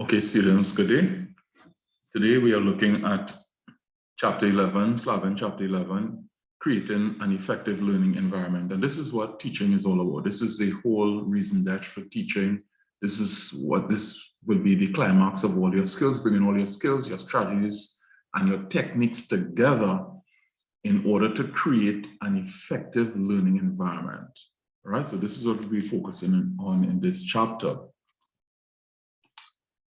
Okay, students, good day. Today we are looking at chapter 11, Slavin chapter 11, creating an effective learning environment. And this is what teaching is all about. This is the whole reason that for teaching. This will be the climax of all your skills, bringing all your skills, your strategies, and your techniques together in order to create an effective learning environment. All right, so this is what we'll be focusing on in this chapter.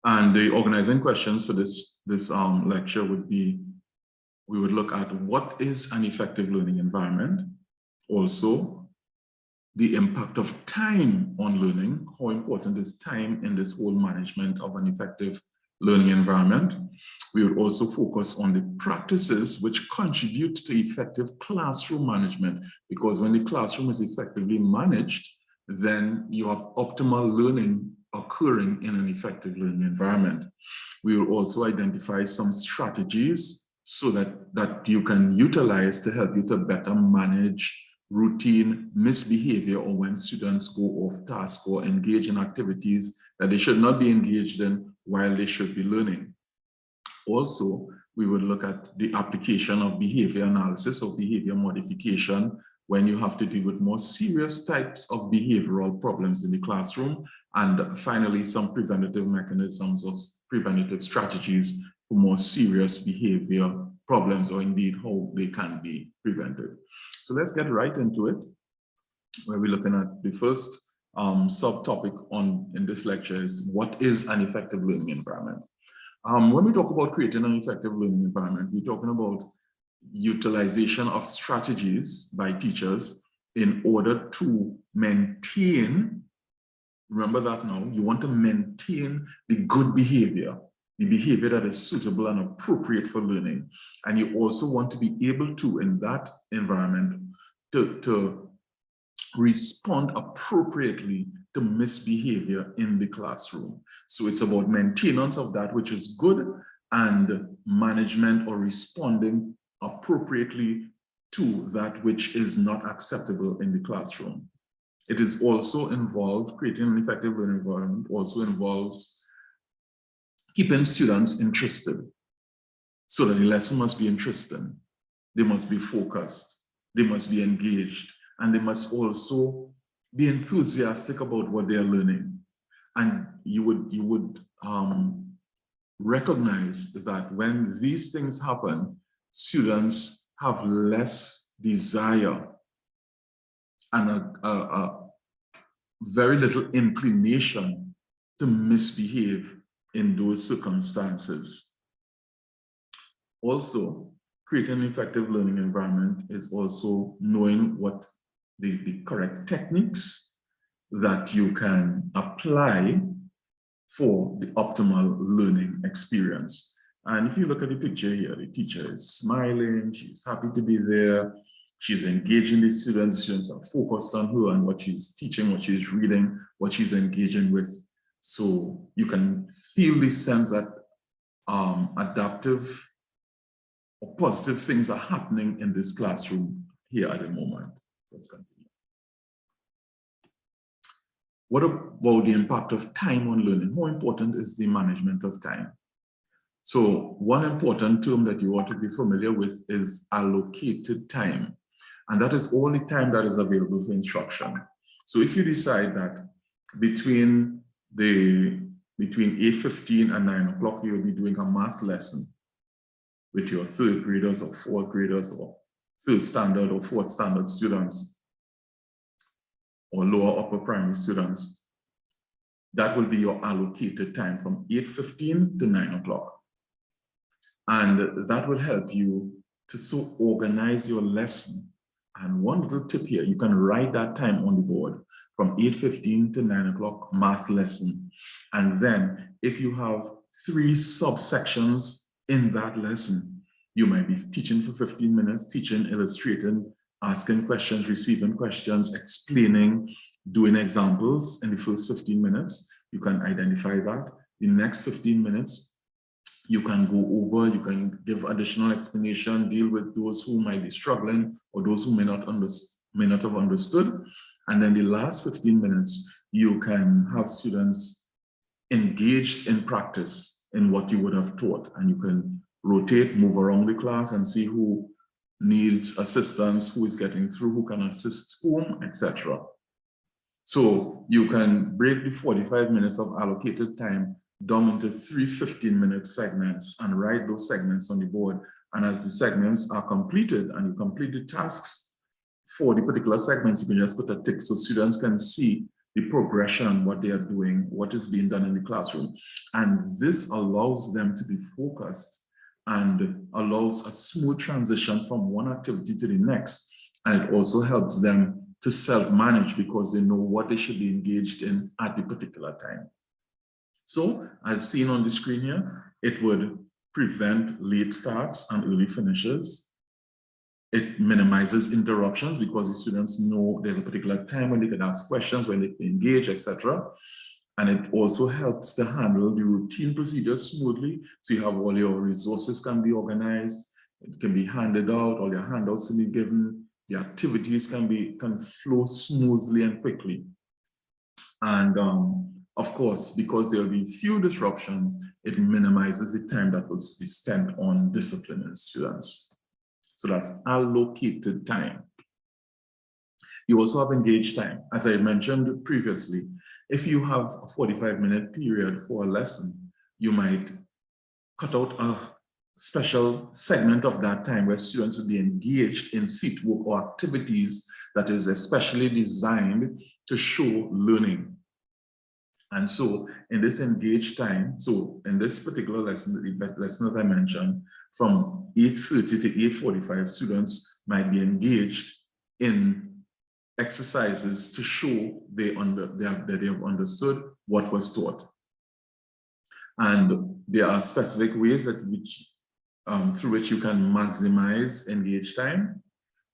And the organizing questions for this lecture would be, we would look at what is an effective learning environment, also the impact of time on learning, how important is time in this whole management of an effective learning environment. We would also focus on the practices which contribute to effective classroom management, because when the classroom is effectively managed, then you have optimal learning occurring in an effective learning environment. We will also identify some strategies so that you can utilize to help you to better manage routine misbehavior, or when students go off task or engage in activities that they should not be engaged in while they should be learning. Also, we would look at the application of behavior analysis or behavior modification when you have to deal with more serious types of behavioral problems in the classroom. And finally, some preventative mechanisms or preventative strategies for more serious behavior problems, or indeed how they can be prevented. So let's get right into it, where we're looking at the first subtopic in this lecture is, what is an effective learning environment? When we talk about creating an effective learning environment, we're talking about utilization of strategies by teachers in order to maintain, remember that now, you want to maintain the good behavior, the behavior that is suitable and appropriate for learning. And you also want to be able to, in that environment, to respond appropriately to misbehavior in the classroom. So it's about maintenance of that which is good and management or responding appropriately to that which is not acceptable in the classroom. It is also involved, creating an effective learning environment also involves keeping students interested. So that the lesson must be interesting, they must be focused, they must be engaged, and they must also be enthusiastic about what they are learning. And you would recognize that when these things happen, students have less desire and a very little inclination to misbehave in those circumstances. Also, creating an effective learning environment is also knowing what the correct techniques that you can apply for the optimal learning experience. And if you look at the picture here, the teacher is smiling, she's happy to be there, she's engaging the students are focused on her and what she's teaching, what she's reading, what she's engaging with. So you can feel this sense that adaptive or positive things are happening in this classroom here at the moment. Let's continue. What about the impact of time on learning? How important is the management of time? So one important term that you ought to be familiar with is allocated time. And that is all the time that is available for instruction. So if you decide that between 8:15 and 9 o'clock, you'll be doing a math lesson with your third graders or fourth graders or third standard or fourth standard students or lower upper primary students, that will be your allocated time from 8:15 to 9 o'clock. And that will help you to so organize your lesson. And one little tip here, you can write that time on the board from 8:15 to 9 o'clock math lesson. And then if you have 3 subsections in that lesson, you might be teaching for 15 minutes, teaching, illustrating, asking questions, receiving questions, explaining, doing examples in the first 15 minutes. You can identify that. The next 15 minutes, you can go over, you can give additional explanation, deal with those who might be struggling or those who may not have understood. And then the last 15 minutes, you can have students engaged in practice in what you would have taught, and you can rotate, move around the class and see who needs assistance, who is getting through, who can assist whom, etc. So you can break the 45 minutes of allocated time down into 3 15-minute segments and write those segments on the board. And as the segments are completed and you complete the tasks for the particular segments, you can just put a tick so students can see the progression, what they are doing, what is being done in the classroom. And this allows them to be focused and allows a smooth transition from one activity to the next. And it also helps them to self-manage because they know what they should be engaged in at the particular time. So as seen on the screen here, it would prevent late starts and early finishes. It minimizes interruptions because the students know there's a particular time when they can ask questions, when they can engage, etc. And it also helps to handle the routine procedures smoothly. So you have all your resources can be organized, it can be handed out, all your handouts can be given, the activities can flow smoothly and quickly. And of course, because there will be few disruptions, it minimizes the time that will be spent on disciplining students. So that's allocated time. You also have engaged time. As I mentioned previously, if you have a 45-minute period for a lesson, you might cut out a special segment of that time where students will be engaged in seat work or activities that is especially designed to show learning. And so in this engaged time, so in this particular lesson, the lesson that I mentioned, from 8:30 to 8:45, students might be engaged in exercises to show that they have understood what was taught. And there are specific ways through which you can maximize engaged time.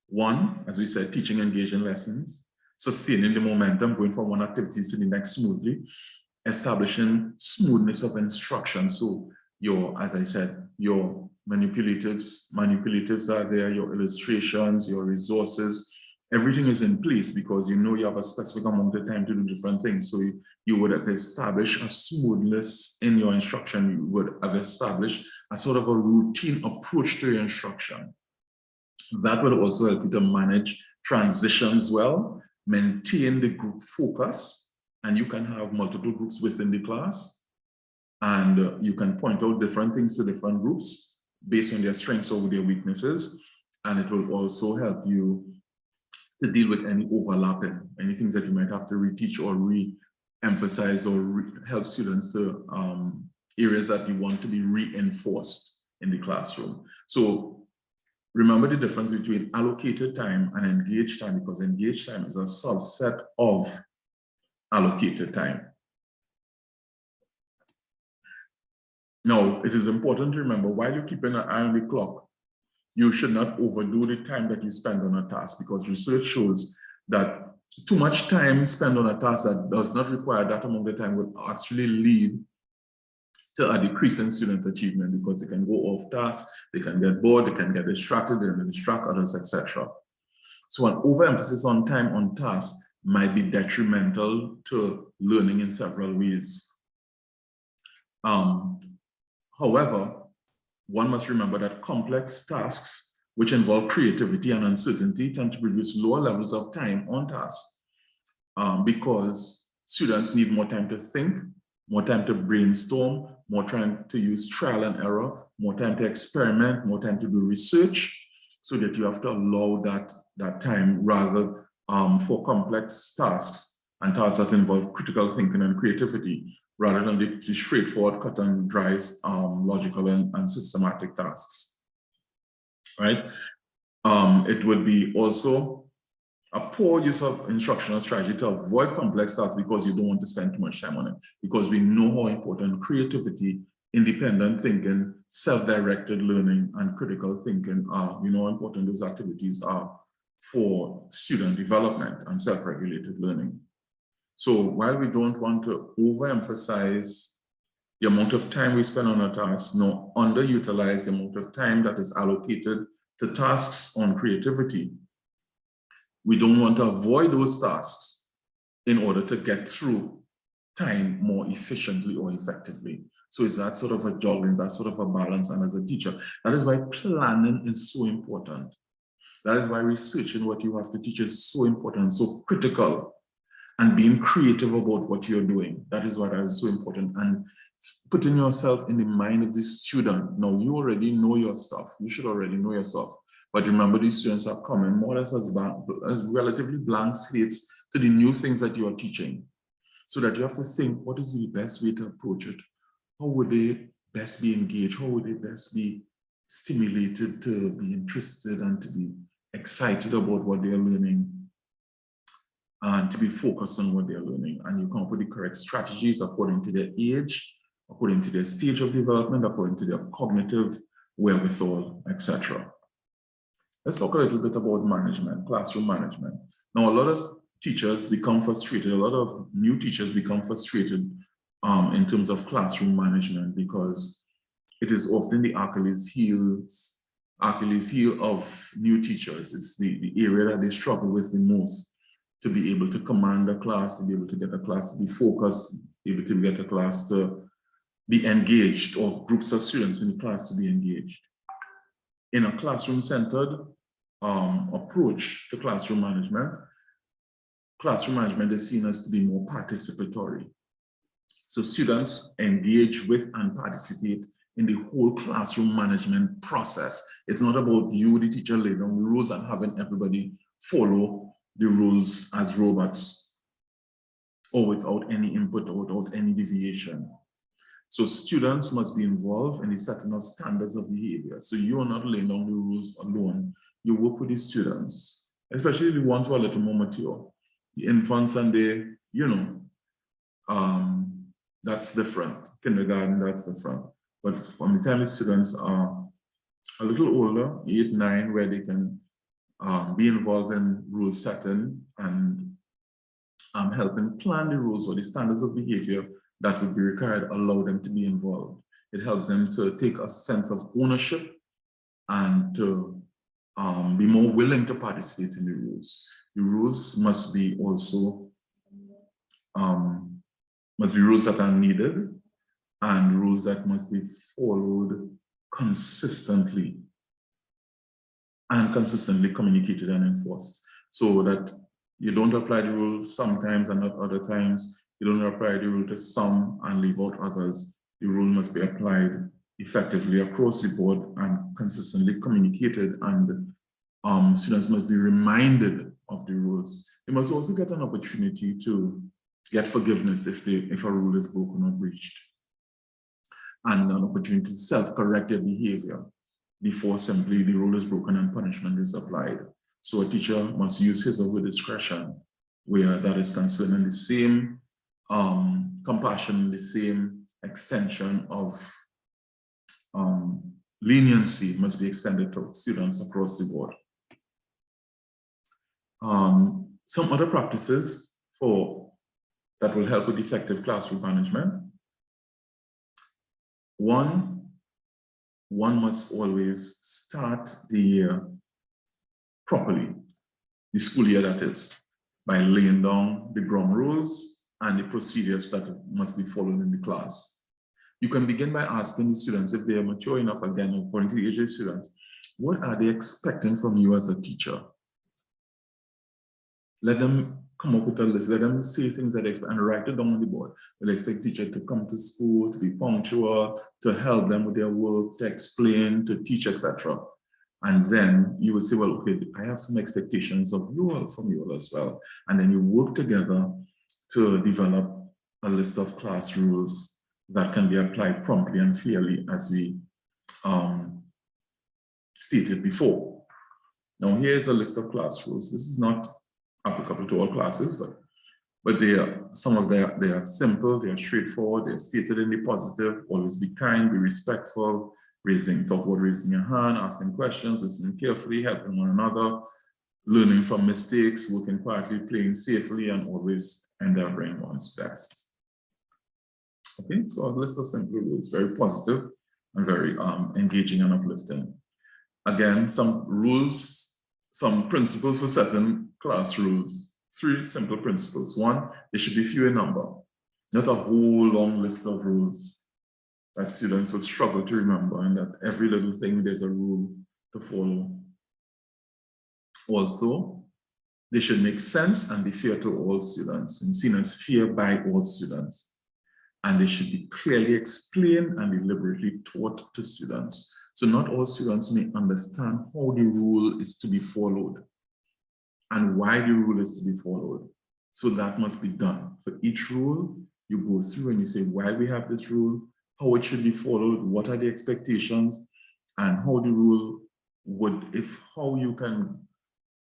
One, as we said, teaching engaging lessons, sustaining the momentum, going from one activity to the next smoothly, establishing smoothness of instruction. So as I said, your manipulatives are there, your illustrations, your resources, everything is in place because you know you have a specific amount of time to do different things. So you would have established a smoothness in your instruction. You would have established a sort of a routine approach to your instruction. That will also help you to manage transitions well, maintain the group focus, and you can have multiple groups within the class. And you can point out different things to different groups based on their strengths or their weaknesses. And it will also help you to deal with any overlapping, any things that you might have to reteach or re-emphasize or help students to areas that you want to be reinforced in the classroom. So remember the difference between allocated time and engaged time, because engaged time is a subset of allocated time. Now, it is important to remember, while you're keeping an eye on the clock, you should not overdo the time that you spend on a task, because research shows that too much time spent on a task that does not require that amount of time will actually lead to a decrease in student achievement, because they can go off task, they can get bored, they can get distracted, they can distract others, etc. So an overemphasis on time on task might be detrimental to learning in several ways. However, one must remember that complex tasks which involve creativity and uncertainty tend to produce lower levels of time on task because students need more time to think, more time to brainstorm, more time to use trial and error, more time to experiment, more time to do research, so that you have to allow that time rather for complex tasks and tasks that involve critical thinking and creativity, rather than the straightforward, cut and dry, logical and systematic tasks, right? It would be also a poor use of instructional strategy to avoid complex tasks because you don't want to spend too much time on it, because we know how important creativity, independent thinking, self-directed learning, and critical thinking are. We know how important those activities are for student development and self-regulated learning. So while we don't want to overemphasize the amount of time we spend on a task, nor underutilize the amount of time that is allocated to tasks on creativity, we don't want to avoid those tasks in order to get through time more efficiently or effectively. So it's that sort of a juggling, that sort of a balance. And as a teacher, that is why planning is so important. That is why researching what you have to teach is so important, so critical, and being creative about what you're doing. That is why that is so important. And putting yourself in the mind of the student. Now, you already know your stuff. You should already know your stuff. But remember, these students are coming more or less as relatively blank slates to the new things that you are teaching. So that you have to think, what is the best way to approach it? How would they best be engaged? How would they best be stimulated to be interested and to be excited about what they're learning and to be focused on what they're learning? And you come up with the correct strategies according to their age, according to their stage of development, according to their cognitive wherewithal, etc. Let's talk a little bit about management, classroom management. Now, a lot of teachers become frustrated, a lot of new teachers become frustrated in terms of classroom management because it is often the Achilles heel of new teachers. It's the area that they struggle with the most, to be able to command a class, to be able to get a class to be focused, able to get a class to be engaged, or groups of students in the class to be engaged. In a classroom-centered approach to classroom management is seen as to be more participatory. So students engage with and participate in the whole classroom management process. It's not about you, the teacher, laying down the rules and having everybody follow the rules as robots or without any input or without any deviation. So students must be involved in the setting of standards of behavior. So you are not laying down the rules alone. You work with the students, especially the ones who are a little more mature. The infants and the, that's different. Kindergarten, that's different. But from the time the students are a little older, 8, 9, where they can be involved in rule setting and helping plan the rules or the standards of behavior that would be required, allow them to be involved. It helps them to take a sense of ownership and to be more willing to participate in the rules. The rules must be also rules that are needed and rules that must be followed consistently and consistently communicated and enforced, so that you don't apply the rule sometimes and not other times. You don't apply the rule to some and leave out others. The rule must be applied effectively across the board and consistently communicated, and students must be reminded of the rules. They must also get an opportunity to get forgiveness if a rule is broken or breached, and an opportunity to self-correct their behavior before simply the rule is broken and punishment is applied. So a teacher must use his or her discretion where that is concerned, and the same compassion, the same extension of leniency must be extended to students across the board. Some other practices that will help with effective classroom management. One must always start the year properly, the school year that is, by laying down the ground rules and the procedures that must be followed in the class. You can begin by asking the students, if they are mature enough, again, according to the age of the students, what are they expecting from you as a teacher? Let them come up with a list. Let them say things that they expect and write it down on the board. They expect teacher to come to school, to be punctual, to help them with their work, to explain, to teach, etc. And then you would say, well, okay, I have some expectations of you all from you all as well. And then you work together to develop a list of class rules that can be applied promptly and fairly, as we stated before. Now, here's a list of class rules. This is not applicable to all classes, but they are simple, they are straightforward, they're stated in the positive. Always be kind, be respectful, talk about raising your hand, asking questions, listening carefully, helping one another, learning from mistakes, working quietly, playing safely, and always endeavoring one's best. Okay, so a list of simple rules, very positive and very engaging and uplifting. Again, some principles for setting class rules. 3 simple principles. 1, they should be few in number. not a whole long list of rules that students would struggle to remember, and that every little thing there's a rule to follow. Also, they should make sense and be fair to all students and seen as fair by all students. And they should be clearly explained and deliberately taught to students. So not all students may understand how the rule is to be followed and why the rule is to be followed. So that must be done. For each rule, you go through and you say why we have this rule, how it should be followed, what are the expectations, and how the rule would, how you can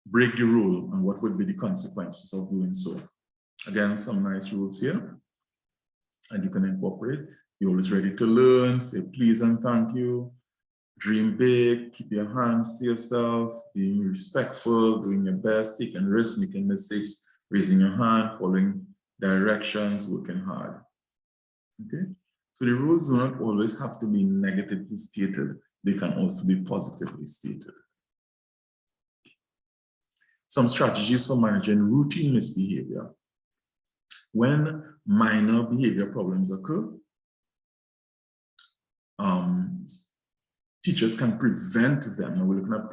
break the rule and what would be the consequences of doing so. Again, some nice rules here, and you can incorporate. You're always ready to learn, say please and thank you, dream big, keep your hands to yourself, being respectful, doing your best, taking risks, making mistakes, raising your hand, following directions, working hard. Okay, so the rules do not always have to be negatively stated. They can also be positively stated. Some strategies for managing routine misbehavior. When minor behavior problems occur, teachers can prevent them. And we're looking at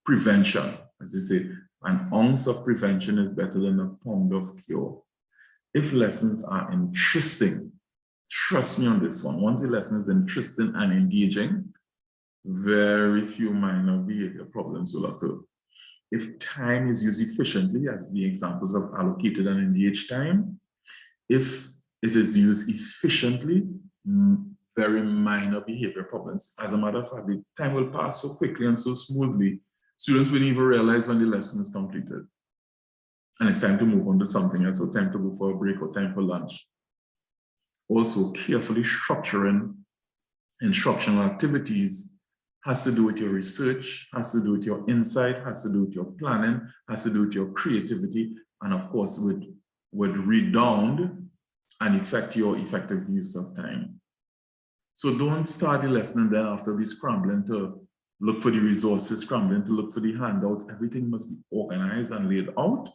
prevention. As they say, an ounce of prevention is better than a pound of cure. If lessons are interesting, trust me on this one. Once the lesson is interesting and engaging, very few minor behavior problems will occur. If time is used efficiently, as the examples of allocated and engaged time, if it is used efficiently, very minor behavior problems. As a matter of fact, the time will pass so quickly and so smoothly, students won't even realize when the lesson is completed. And it's time to move on to something else, or time to go for a break, or time for lunch. Also, carefully structuring instructional activities has to do with your research, has to do with your insight, has to do with your planning, has to do with your creativity, and of course would redound and affect your effective use of time. So don't start the lesson and then after be scrambling to look for the resources, scrambling to look for the handouts. Everything must be organized and laid out.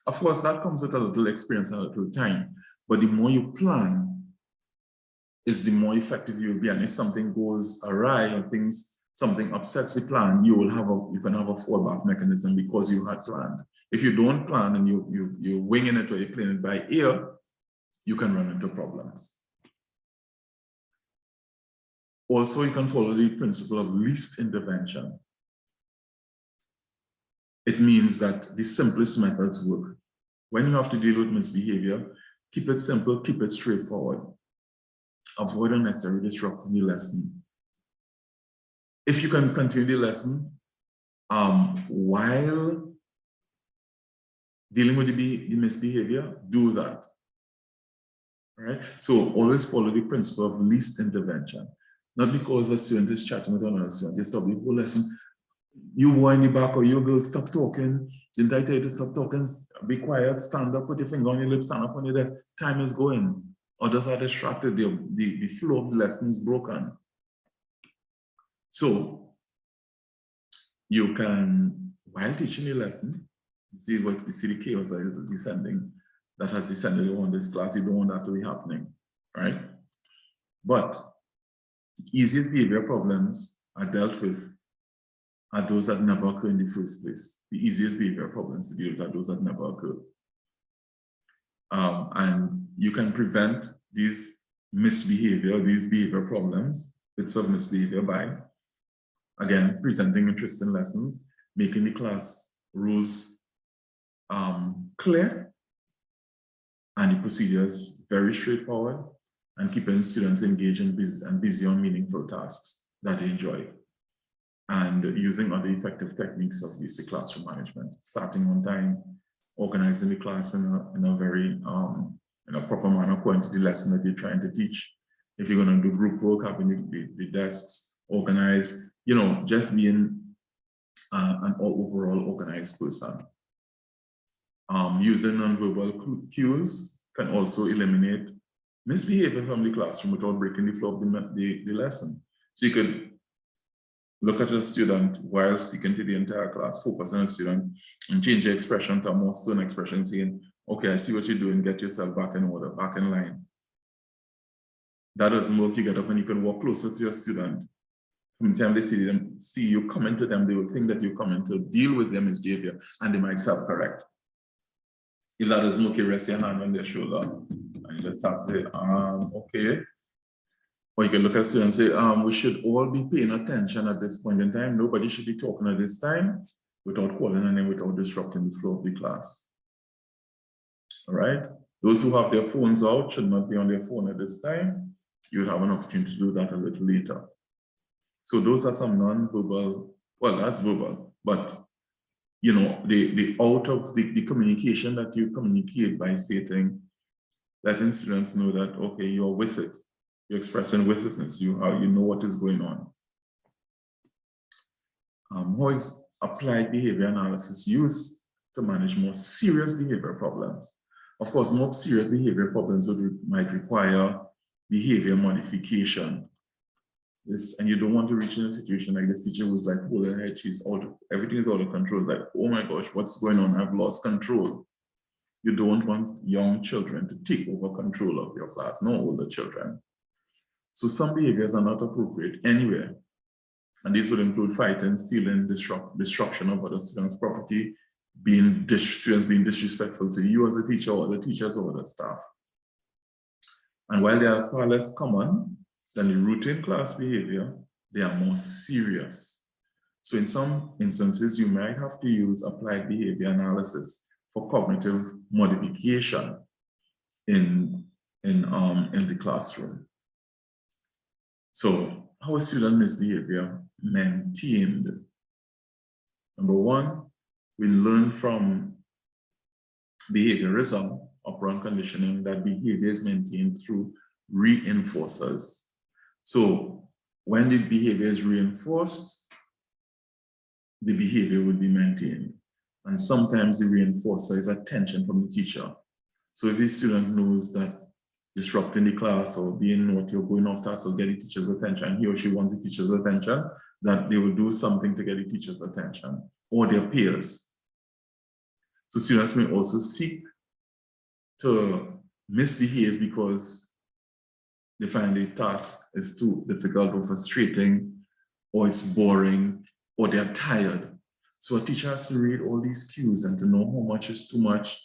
Of course, that comes with a little experience and a little time, but the more you plan, is the more effective you'll be. And if something goes awry or something upsets the plan, you can have a fallback mechanism because you had planned. If you don't plan and you're winging it or you're playing it by ear, you can run into problems. Also, you can follow the principle of least intervention. It means that the simplest methods work. When you have to deal with misbehavior, keep it simple, keep it straightforward. Avoid unnecessary disrupting the lesson. If you can continue the lesson while dealing with the misbehavior, do that. All right? So always follow the principle of least intervention. Not because a student is chatting with another student, you stop the whole lesson. You boy in the back or you girl, stop talking. Didn't I tell you to stop talking? Be quiet, stand up, put your finger on your lips, stand up on your desk. Time is going. Others are distracted, the flow of the lesson is broken. So you can, while teaching your lesson, see the chaos that is descending, that has descended on this class. You don't want that to be happening, right? But the easiest behavior problems are dealt with are those that never occur in the first place. The easiest behavior problems to deal with are those that never occur. And you can prevent these behavior problems, bits of misbehavior by, again, presenting interesting lessons, making the class rules clear, and the procedures very straightforward, and keeping students engaged and busy on meaningful tasks that they enjoy. And using other effective techniques of basic classroom management, starting on time, organizing the class in a very in a proper manner according to the lesson that you're trying to teach. If you're going to do group work, having the desks organized, just being an overall organized person. Using nonverbal cues can also eliminate misbehavior from the classroom without breaking the flow of the lesson. So you could look at a student while speaking to the entire class, focus on a student, and change your expression to a more stern expression, saying, Okay, I see what you're doing, get yourself back in order, back in line. That doesn't work. You get up and you can walk closer to your student. From the time they see you coming to them, they will think that you're coming to deal with their misbehavior and they might self-correct. If that doesn't work, you rest your hand on their shoulder and you just tap the okay. Or you can look at students and say, we should all be paying attention at this point in time. Nobody should be talking at this time without calling a name, without disrupting the flow of the class. All right. Those who have their phones out should not be on their phone at this time. You will have an opportunity to do that a little later. So those are some non-verbal, well, that's verbal, but you know, the out of the communication that you communicate by stating, letting students know that, okay, you're with it. You're expressing with-itness. You know what is going on. How is applied behavior analysis used to manage more serious behavior problems? Of course, more serious behavior problems might require behavior modification. And you don't want to reach in a situation like this teacher who's like, oh, her head, everything is out of control. Like, oh my gosh, what's going on? I've lost control. You don't want young children to take over control of your class, no older children. So some behaviors are not appropriate anywhere. And these would include fighting, stealing, destruction of other students' property, students being disrespectful to you as a teacher or the teachers or the staff. And while they are far less common than the routine class behavior, they are more serious. So in some instances, you might have to use applied behavior analysis for cognitive modification in the classroom. So how is student misbehavior maintained? Number one, we learn from behaviorism, operant conditioning, that behavior is maintained through reinforcers. So when the behavior is reinforced, the behavior would be maintained. And sometimes the reinforcer is attention from the teacher. So if the student knows that disrupting the class or being naughty or going off task or getting teacher's attention, he or she wants the teacher's attention, that they will do something to get the teacher's attention or their peers. So students may also seek to misbehave because they find the task is too difficult or frustrating, or it's boring, or they're tired. So a teacher has to read all these cues and to know how much is too much,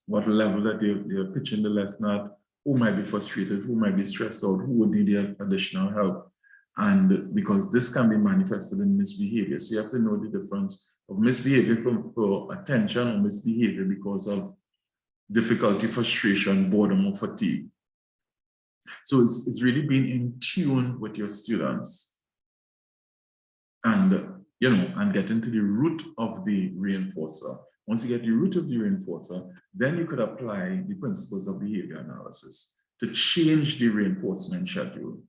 what level that they're pitching the lesson at, who might be frustrated, who might be stressed out, who would need their additional help. And because this can be manifested in misbehavior. So you have to know the difference of misbehavior for attention or misbehavior because of difficulty, frustration, boredom, or fatigue. So it's really being in tune with your students and, and getting to the root of the reinforcer. Once you get the root of the reinforcer, then you could apply the principles of behavior analysis to change the reinforcement schedule.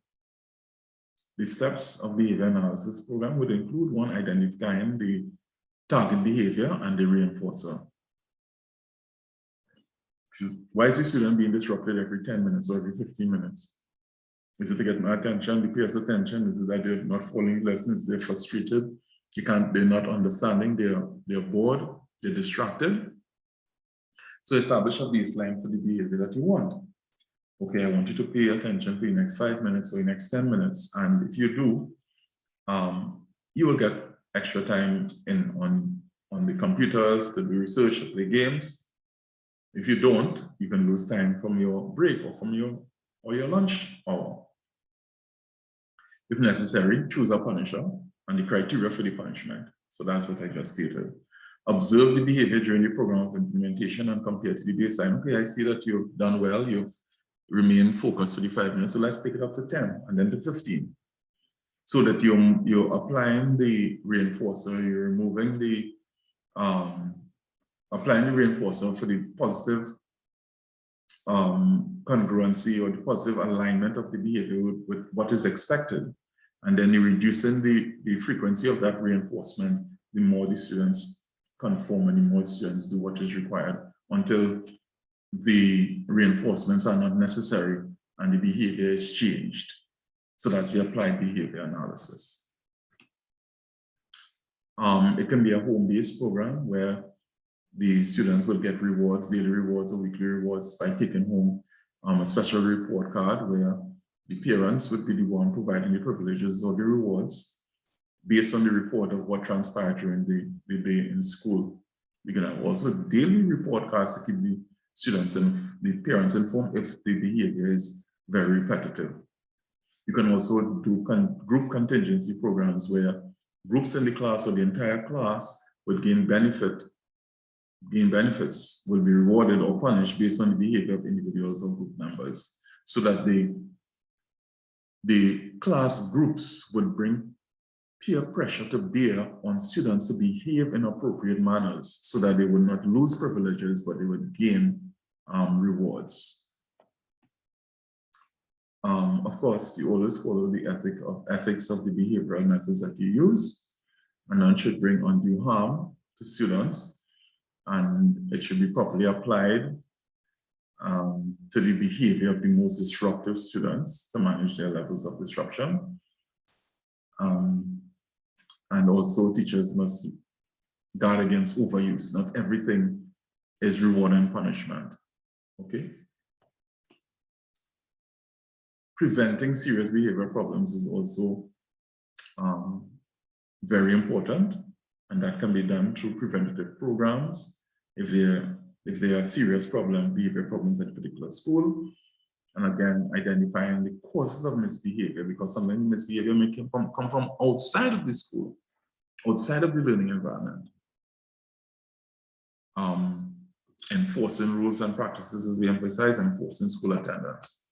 The steps of behavior analysis program would include one, identifying the target behavior and the reinforcer. Why is the student being disrupted every 10 minutes or every 15 minutes? Is it to get my attention, the peers' attention? Is it that they're not following lessons, they're frustrated, they're not understanding, they're bored, they're distracted? So establish a baseline for the behavior that you want. Okay, I want you to pay attention for the next 5 minutes or the next 10 minutes. And if you do, you will get extra time on the computers to do research, to play games. If you don't, you can lose time from your break or from your lunch hour. If necessary, choose a punisher and the criteria for the punishment. So that's what I just stated. Observe the behavior during the program of implementation and compare to the baseline. Okay, I see that you've done well, you've remained focused for the 5 minutes, so let's take it up to 10 and then to 15. So that you're applying the reinforcer, you're removing the applying the reinforcer for the positive congruency or the positive alignment of the behavior with what is expected. And then you're reducing the frequency of that reinforcement, the more the students conform and the more students do what is required until the reinforcements are not necessary and the behavior is changed. So that's the applied behavior analysis. It can be a home-based program where the students will get rewards, daily rewards or weekly rewards by taking home a special report card where the parents would be the one providing the privileges or the rewards based on the report of what transpired during the day in school. You can have also daily report cards to keep the students and the parents informed if the behavior is very repetitive. You can also do group contingency programs where groups in the class or the entire class would gain benefits, will be rewarded or punished based on the behavior of individuals or group members, so that the class groups would bring peer pressure to bear on students to behave in appropriate manners so that they would not lose privileges, but they would gain rewards. Of course, you always follow the ethics of the behavioral methods that you use, and none should bring undue harm to students, and it should be properly applied to the behavior of the most disruptive students to manage their levels of disruption. And also teachers must guard against overuse. Not everything is reward and punishment, okay? Preventing serious behavior problems is also very important, and that can be done through preventative programs if there are serious behavior problems at a particular school. And again, identifying the causes of misbehavior, because sometimes misbehavior may come from outside of the school, outside of the learning environment. Enforcing rules and practices, as we emphasize, enforcing school attendance.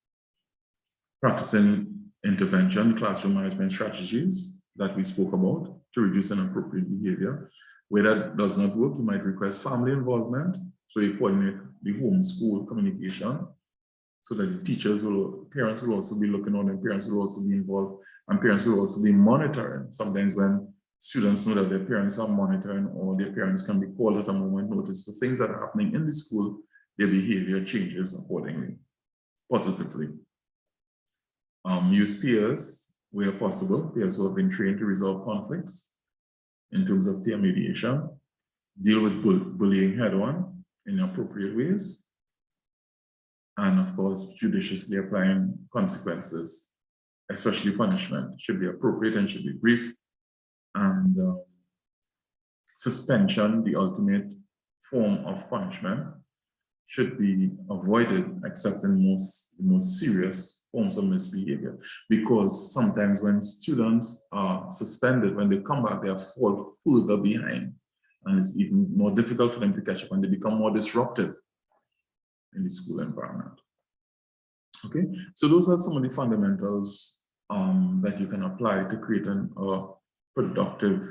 Practicing intervention, classroom management strategies that we spoke about to reduce inappropriate behavior. Where that does not work, you might request family involvement. So you coordinate the home-school communication so that the parents will also be looking on, and parents will also be involved, and parents will also be monitoring. Sometimes when students know that their parents are monitoring, or their parents can be called at a moment notice for things that are happening in the school, their behavior changes accordingly, positively. Use peers where possible, peers who have been trained to resolve conflicts in terms of peer mediation, deal with bullying head-on in appropriate ways, and of course, judiciously applying consequences, especially punishment, should be appropriate and should be brief. And suspension, the ultimate form of punishment, should be avoided except in the most serious forms of misbehavior. Because sometimes when students are suspended, when they come back, they fall further behind. And it's even more difficult for them to catch up, and they become more disruptive in the school environment. Okay, so those are some of the fundamentals that you can apply to create a productive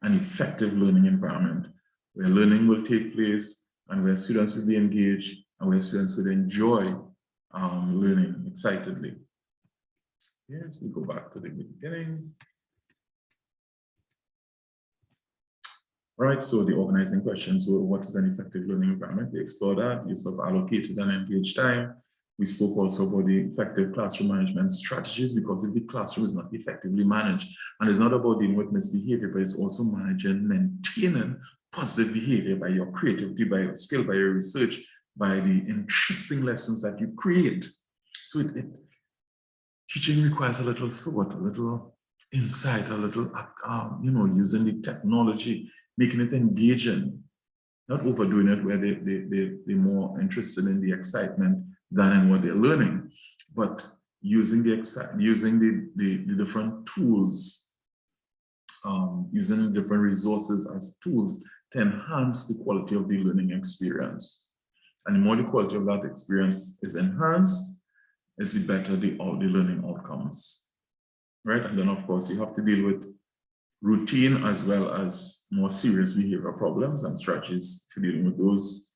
and effective learning environment where learning will take place and where students will be engaged and where students will enjoy learning excitedly. Yes, we go back to the beginning. All right, so the organizing questions were: what is an effective learning environment? We explored that, use of allocated and engaged time. We spoke also about the effective classroom management strategies, because if the classroom is not effectively managed, and it's not about dealing with misbehavior, but it's also managing, maintaining positive behavior by your creativity, by your skill, by your research, by the interesting lessons that you create. So teaching requires a little thought, a little insight, a little, using the technology, making it engaging, not overdoing it where they're more interested in the excitement than in what they're learning, but using the different tools, using the different resources as tools to enhance the quality of the learning experience. And the more the quality of that experience is enhanced, is the better the learning outcomes, right? And then of course you have to deal with routine as well as more serious behavioral problems, and strategies for dealing with those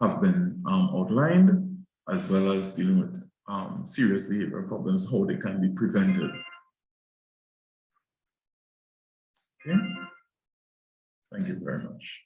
have been outlined, as well as dealing with serious behavioral problems, how they can be prevented. Okay. Thank you very much.